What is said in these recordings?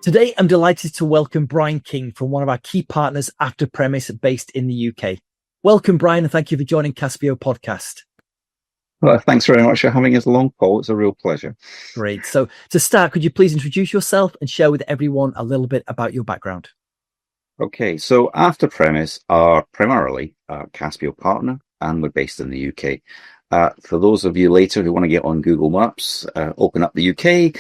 Today, I'm delighted to welcome Brian King from one of our key partners, AfterPremise, based in the UK. Welcome, Brian, and thank you for joining Caspio Podcast. Well, thanks very much for having us along, Paul. It's a real pleasure. Great. So to start, could you please introduce yourself and share with everyone a little bit about your background? Okay, so AfterPremise are primarily a Caspio partner, and we're based in the UK. For those of you later who want to get on Google Maps, open up the UK,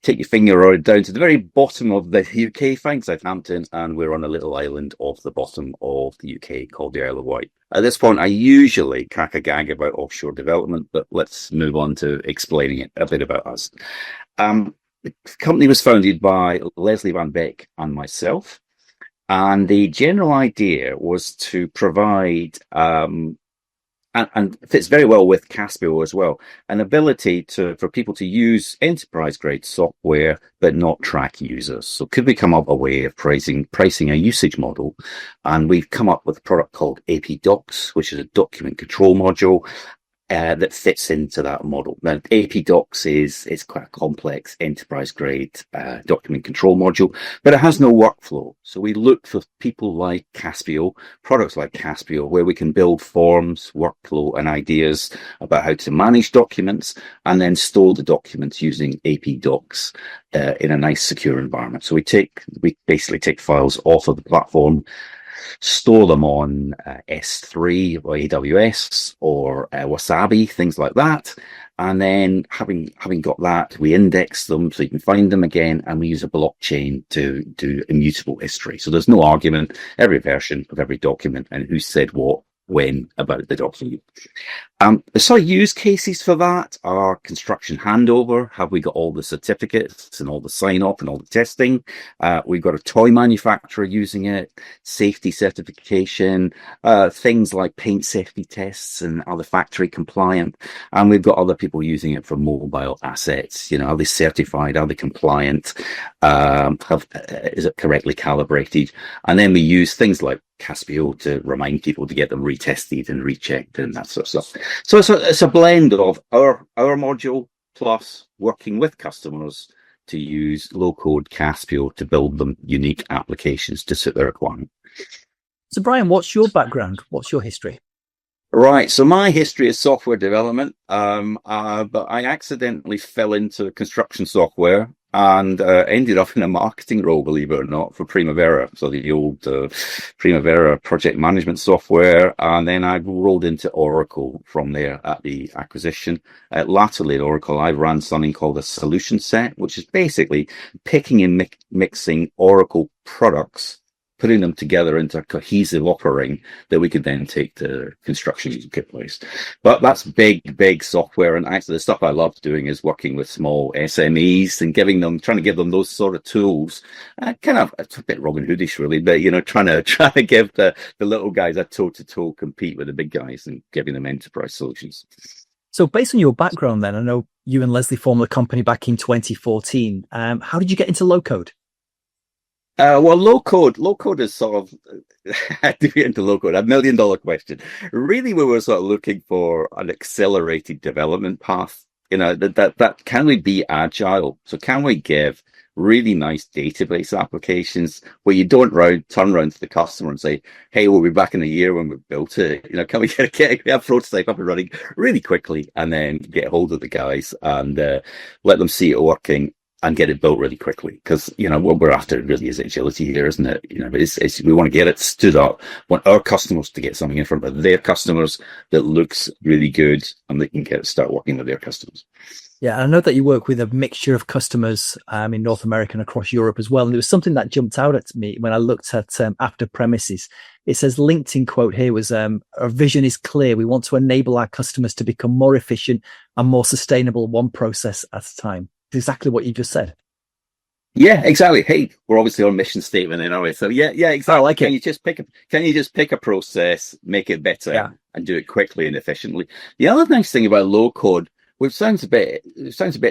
take your finger right down to the very bottom of the UK, find Southampton, and we're on a little island off the bottom of the UK called the Isle of Wight. At this point, I usually crack a gag about offshore development, but let's move on to explaining it a bit about us. The company was founded by Leslie Van Beck and myself, and the general idea was to provide and fits very well with Caspio as well, an ability for people to use enterprise grade software but not track users. So could we come up a way of pricing a usage model? And we've come up with a product called AP Docs, which is a document control module that fits into that model. Now, AP Docs is quite a complex enterprise-grade document control module, but it has no workflow. So we look for people like Caspio, products like Caspio, where we can build forms, workflow, and ideas about how to manage documents, and then store the documents using AP Docs in a nice, secure environment. So we basically take files off of the platform, store them on S3 or AWS or Wasabi, things like that. And then having got that, we index them so you can find them again, and we use a blockchain to do immutable history. So there's no argument, every version of every document and who said what, when about the document. The sort of use cases for that are construction handover. Have we got all the certificates and all the sign off and all the testing? We've got a toy manufacturer using it, safety certification, things like paint safety tests and other factory compliant. And we've got other people using it for mobile assets. You know, are they certified? Are they compliant? Is it correctly calibrated? And then we use things like Caspio to remind people to get them retested and rechecked and that sort of stuff. So it's a blend of our module plus working with customers to use low-code Caspio to build them unique applications to suit their requirement. So, Brian, what's your background? What's your history? Right. So my history is software development, but I accidentally fell into construction software and ended up in a marketing role, believe it or not, for Primavera. So the old Primavera project management software. And then I rolled into Oracle from there at the acquisition. Latterly at Oracle, I ran something called a solution set, which is basically picking and mixing Oracle products, putting them together into a cohesive offering that we could then take to construction marketplace. But that's big software. And actually the stuff I love doing is working with small SMEs and trying to give them those sort of tools. It's a bit Robin Hoodish really, but trying to give the little guys a toe-to-toe compete with the big guys and giving them enterprise solutions. So based on your background then, I know you and Leslie formed the company back in 2014. How did you get into low code? Well, low code is sort of, to get into low code, $1 million question. Really, we were sort of looking for an accelerated development path. That can we be agile? So can we give really nice database applications where you don't turn around to the customer and say, hey, we'll be back in a year when we've built it. Can we get a prototype up and running really quickly and then get hold of the guys and let them see it working and get it built really quickly? Because, what we're after really is agility here, isn't it? We want to get it stood up. We want our customers to get something in front of their customers that looks really good and they can start working with their customers. Yeah, I know that you work with a mixture of customers in North America and across Europe as well. And there was something that jumped out at me when I looked at AfterPremises. It says LinkedIn quote here was, our vision is clear. We want to enable our customers to become more efficient and more sustainable, one process at a time. Exactly what you just said. Yeah, exactly. Hey, we're obviously on mission statement in our way. So yeah, exactly. I like it. Can you just pick a process, make it better, and do it quickly and efficiently? The other nice thing about low code, which sounds a bit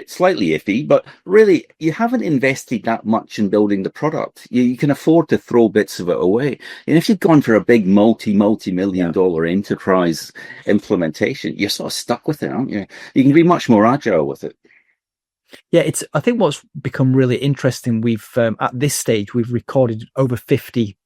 slightly iffy, but really you haven't invested that much in building the product. You can afford to throw bits of it away. And if you've gone for a big multi-million-dollar enterprise implementation, you're sort of stuck with it, aren't you? You can be much more agile with it. Yeah, I think what's become really interesting, we've at this stage, we've recorded over 50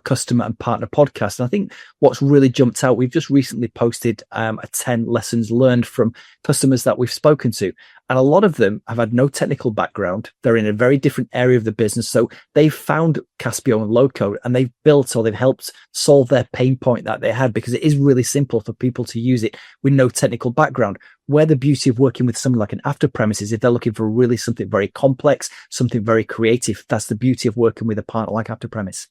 customer and partner podcasts. And I think what's really jumped out, we've just recently posted a 10 lessons learned from customers that we've spoken to. And a lot of them have had no technical background. They're in a very different area of the business. So they've found Caspio and low code, and they've built, or they've helped solve their pain point that they had, because it is really simple for people to use it with no technical background. Where the beauty of working with someone like an AfterPremise is, if they're looking for really something very complex, something very creative, that's the beauty of working with a partner like AfterPremise.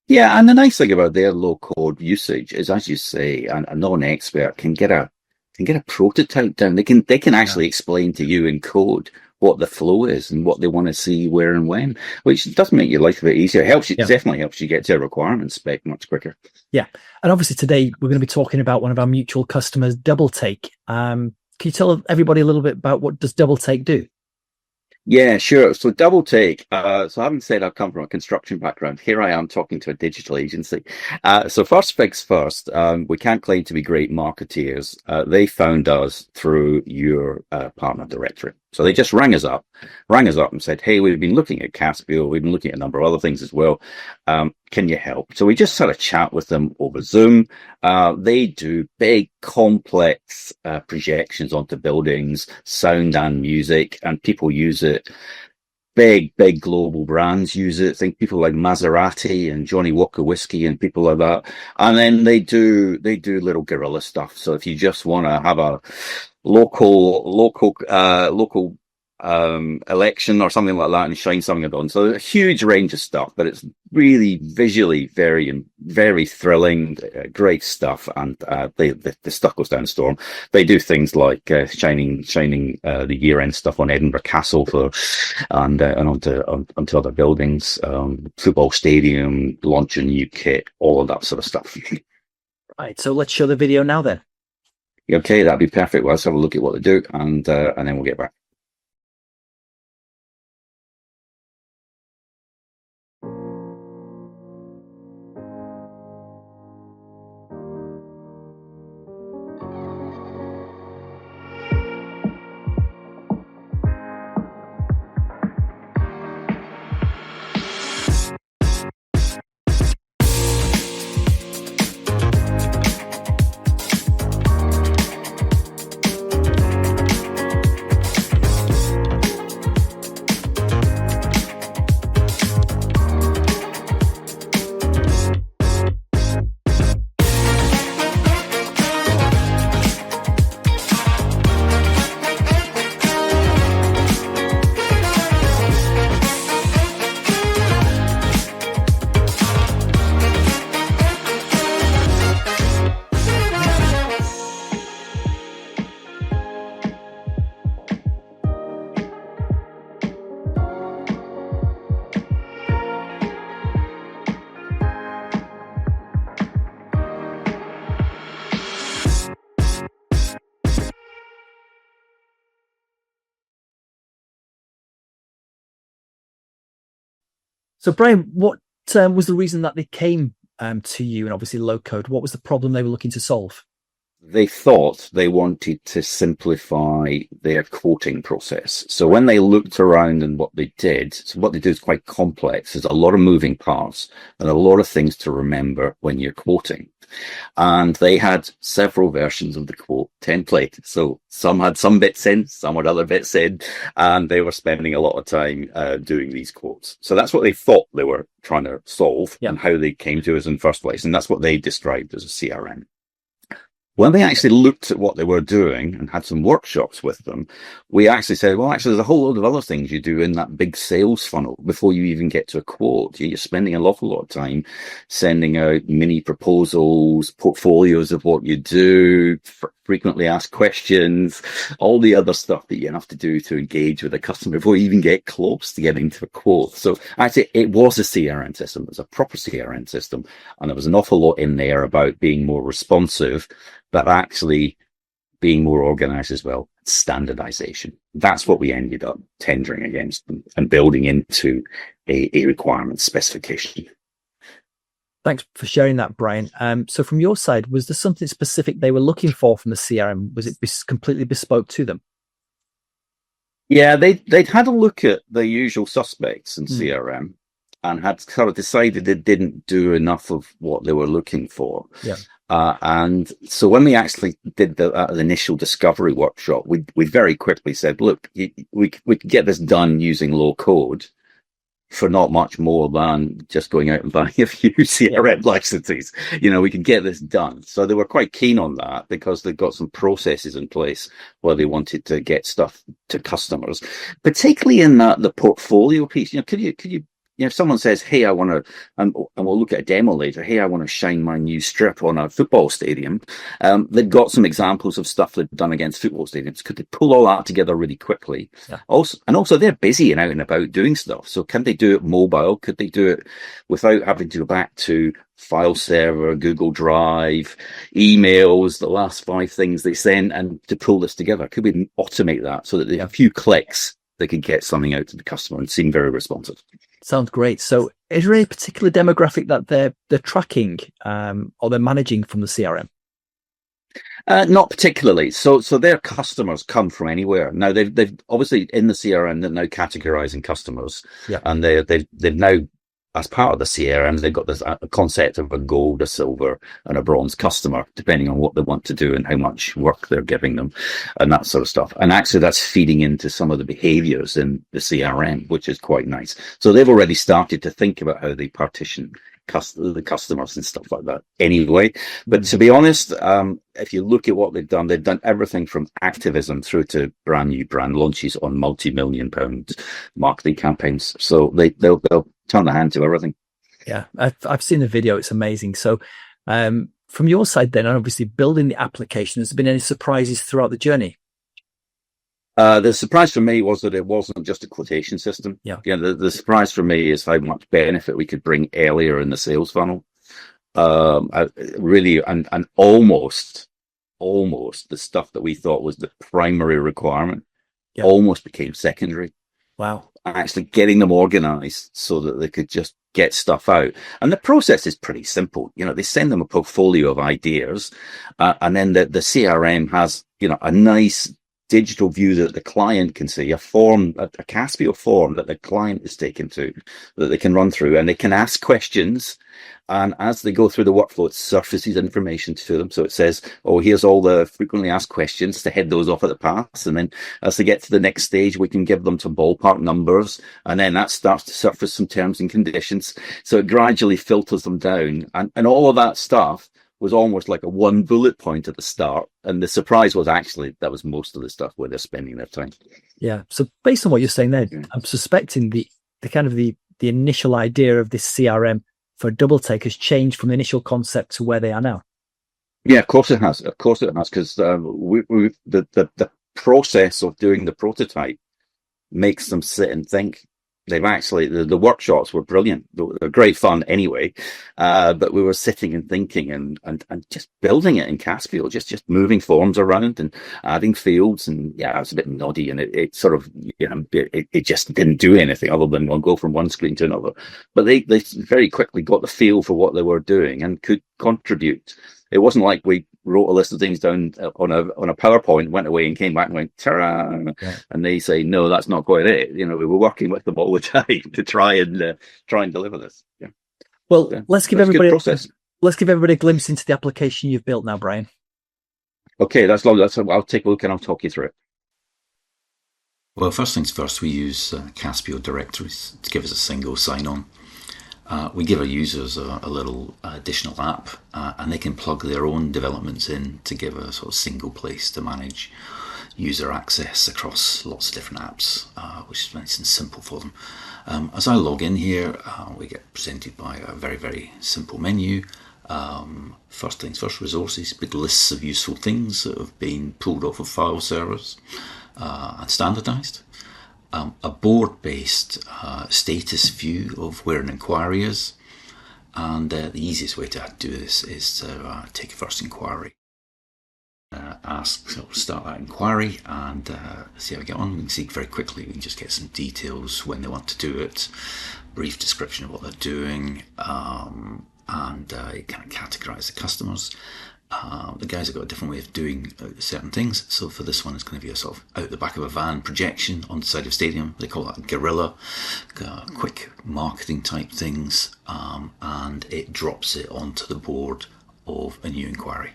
Yeah, and the nice thing about their low code usage is, as you say, a non-expert can get a prototype down. They can actually explain to you in code what the flow is and what they want to see where and when, which does make your life a bit easier. It helps you, definitely helps you get to a requirement spec much quicker. Yeah. And obviously today we're going to be talking about one of our mutual customers, Double Take. Can you tell everybody a little bit about what does Double Take do? Yeah, sure. So Double Take. So having said I've come from a construction background, here I am talking to a digital agency. So first things first, we can't claim to be great marketeers. They found us through your partner directory. So they just rang us up and said, hey, we've been looking at Caspio. We've been looking at a number of other things as well. Can you help? So we just had a chat with them over Zoom. They do big, complex projections onto buildings, sound and music, and people use it. Big global brands use it. Think people like Maserati and Johnny Walker Whiskey and people like that. And then they do little guerrilla stuff. So if you just want to have a local election or something like that and shine something on. So a huge range of stuff, but it's really visually very thrilling, great stuff. And the stuff goes down the storm. They do things like shining the year end stuff on Edinburgh Castle and onto other buildings, football stadium, launching new kit, all of that sort of stuff. Right. So let's show the video now then. Okay, that'd be perfect. Well, let's have a look at what they do, and then we'll get back. So, Brian, what was the reason that they came to you, and obviously low code? What was the problem they were looking to solve? They thought they wanted to simplify their quoting process. So when they looked around and what they did, so what they do is quite complex. There's a lot of moving parts and a lot of things to remember when you're quoting. And they had several versions of the quote template. So some had some bits in, some had other bits in, and they were spending a lot of time doing these quotes. So that's what they thought they were trying to solve and how they came to us in the first place. And that's what they described as a CRM. When they actually looked at what they were doing and had some workshops with them, we actually said, well, actually, there's a whole load of other things you do in that big sales funnel before you even get to a quote. You're spending an awful lot of time sending out mini proposals, portfolios of what you do, frequently asked questions, all the other stuff that you have to do to engage with a customer before you even get close to getting to a quote. So actually, it was a CRM system. It was a proper CRM system. And there was an awful lot in there about being more responsive, but actually being more organized as well. Standardization. That's what we ended up tendering against and building into a requirement specification. Thanks for sharing that, Brian. So from your side, was there something specific they were looking for from the CRM? Was it completely bespoke to them? Yeah, they'd had a look at the usual suspects in Mm, CRM and had sort of decided they didn't do enough of what they were looking for. yeah. And so when we actually did the initial discovery workshop, we very quickly said, look, we could get this done using low code for not much more than just going out and buying a few Yeah. CRM licenses. We can get this done. So they were quite keen on that because they've got some processes in place where they wanted to get stuff to customers, particularly in the portfolio piece. If someone says, "Hey, I want to," and we'll look at a demo later. "Hey, I want to shine my new strip on a football stadium." They've got some examples of stuff they've done against football stadiums. Could they pull all that together really quickly? Yeah. Also, they're busy and out and about doing stuff. So, can they do it mobile? Could they do it without having to go back to file server, Google Drive, emails, the last 5 things they send, and to pull this together? Could we automate that so that in a few clicks they could get something out to the customer and seem very responsive? Sounds great. So is there a particular demographic that they're tracking or they're managing from the CRM? Not particularly. So their customers come from anywhere. Now they've obviously in the CRM they're now categorizing customers, Yeah. and they've now, as part of the CRM, they've got this concept of a gold, a silver, and a bronze customer, depending on what they want to do and how much work they're giving them, and that sort of stuff. And actually, that's feeding into some of the behaviors in the CRM, which is quite nice. So they've already started to think about how they partition the customers and stuff like that anyway. But to be honest, if you look at what they've done everything from activism through to brand new brand launches on multi-million pound marketing campaigns. So they'll turn the hand to everything. Yeah. I've seen the video. It's amazing. So from your side then, obviously building the application, has there been any surprises throughout the journey? The surprise for me was that it wasn't just a quotation system. Yeah. The surprise for me is how much benefit we could bring earlier in the sales funnel. Really, and almost the stuff that we thought was the primary requirement almost became secondary. Wow. Actually getting them organized so that they could just get stuff out. And the process is pretty simple. They send them a portfolio of ideas, and then the CRM has, a nice digital view that the client can see, a Caspio form that the client is taken to, that they can run through, and they can ask questions. And as they go through the workflow, it surfaces information to them. So it says, oh, here's all the frequently asked questions to head those off at the pass. And then as they get to the next stage, we can give them some ballpark numbers. And then that starts to surface some terms and conditions. So it gradually filters them down. And all of that stuff was almost like a one bullet point at the start. And the surprise was actually that was most of the stuff where they're spending their time. Yeah. So based on what you're saying there, I'm suspecting the kind of the initial idea of this CRM for Double Take has changed from the initial concept to where they are now. Yeah, of course it has. Of course it has, because the process of doing the prototype makes them sit and think. They've actually, the workshops were brilliant. They're great fun anyway. But we were sitting and thinking and just building it in Caspio, just moving forms around and adding fields. And yeah, it was a bit noddy, and it sort of, it just didn't do anything other than go from one screen to another. But they very quickly got the feel for what they were doing and could contribute. It wasn't like we wrote a list of things down on a PowerPoint, went away and came back and went, ta-ra! Yeah. And they say, no, that's not quite it. We were working with them all the time to try and deliver this. Yeah. Well, let's give everybody a glimpse into the application you've built now, Brian. Okay, that's lovely. I'll take a look and I'll talk you through it. Well, first things first, we use Caspio directories to give us a single sign-on. We give our users a little additional app, and they can plug their own developments in to give a sort of single place to manage user access across lots of different apps, which is nice and simple for them. As I log in here, we get presented by a very, very simple menu. First things first, resources, big lists of useful things that have been pulled off of file servers and standardized. A board-based status view of where an inquiry is, and the easiest way to do this is to take a first inquiry, start that inquiry, and see how we get on. We can see very quickly, we can just get some details when they want to do it, brief description of what they're doing, and kind of categorize the customers. The guys have got a different way of doing certain things. So for this one, it's going to be a sort of out the back of a van projection on the side of a stadium. They call that guerrilla, quick marketing type things, and it drops it onto the board of a new inquiry.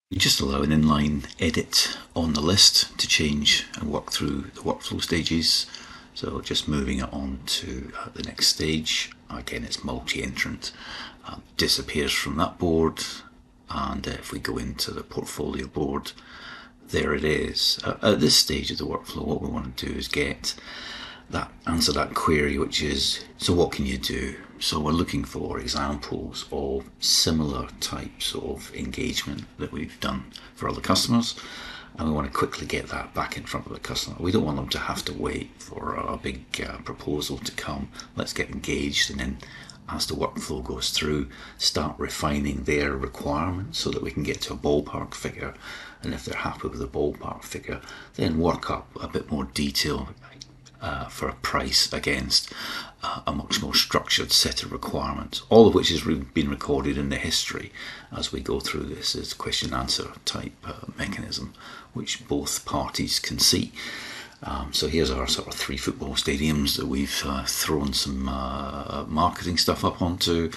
You just allow an inline edit on the list to change and work through the workflow stages. So just moving it on to the next stage. Again, it's multi-entrant. Disappears from that board. And if we go into the portfolio board, there it is. At this stage of the workflow, what we want to do is answer that query, which is, so what can you do? So we're looking for examples of similar types of engagement that we've done for other customers, and we want to quickly get that back in front of the customer. We don't want them to have to wait for a big proposal to come. Let's get engaged, and then as the workflow goes through, start refining their requirements so that we can get to a ballpark figure. And if they're happy with the ballpark figure, then work up a bit more detail for a price against a much more structured set of requirements, all of which has been recorded in the history as we go through this as question answer type mechanism, which both parties can see. So here's our sort of 3 football stadiums that we've thrown some marketing stuff up onto,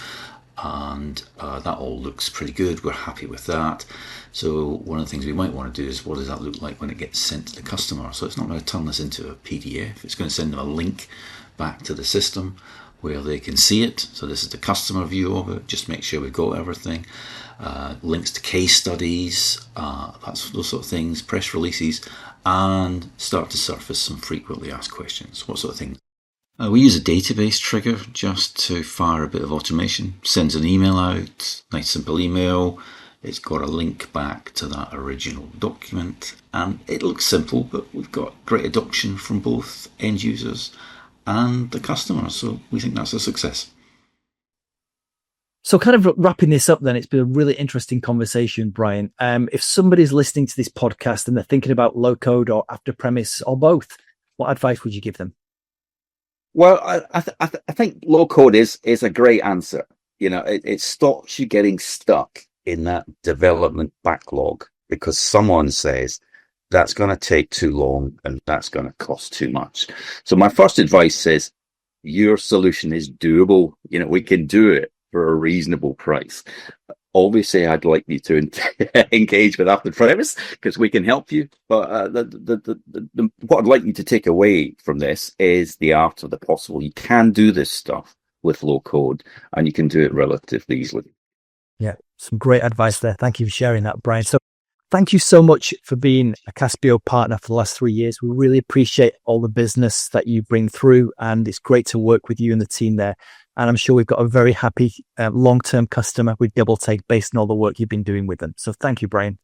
and that all looks pretty good. We're happy with that. So one of the things we might want to do is, what does that look like when it gets sent to the customer? So it's not going to turn this into a PDF. It's going to send them a link back to the system where they can see it. So this is the customer view of it. Just make sure we've got everything. Links to case studies, that's those sort of things, press releases, and start to surface some frequently asked questions. What sort of things? We use a database trigger just to fire a bit of automation. Sends an email out, nice simple email. It's got a link back to that original document, and it looks simple, but we've got great adoption from both end users and the customer, so we think that's a success. So kind of wrapping this up then, it's been a really interesting conversation, Brian. If somebody's listening to this podcast and they're thinking about low code or AfterPremise or both, what advice would you give them? Well, I think low code is a great answer. You know, it stops you getting stuck in that development backlog because someone says that's going to take too long and that's going to cost too much. So my first advice is your solution is doable. You know, we can do it for a reasonable price. Obviously, I'd like you to engage with AfterPremise because we can help you. But what I'd like you to take away from this is the art of the possible. You can do this stuff with low code, and you can do it relatively easily. Yeah, some great advice there. Thank you for sharing that, Brian. So thank you so much for being a Caspio partner for the last 3 years. We really appreciate all the business that you bring through, and it's great to work with you and the team there. And I'm sure we've got a very happy long-term customer with Double Take based on all the work you've been doing with them. So thank you, Brian.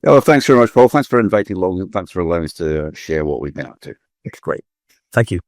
Oh, thanks very much, Paul. Thanks for inviting along, and thanks for allowing us to share what we've been up to. It's great. Thank you.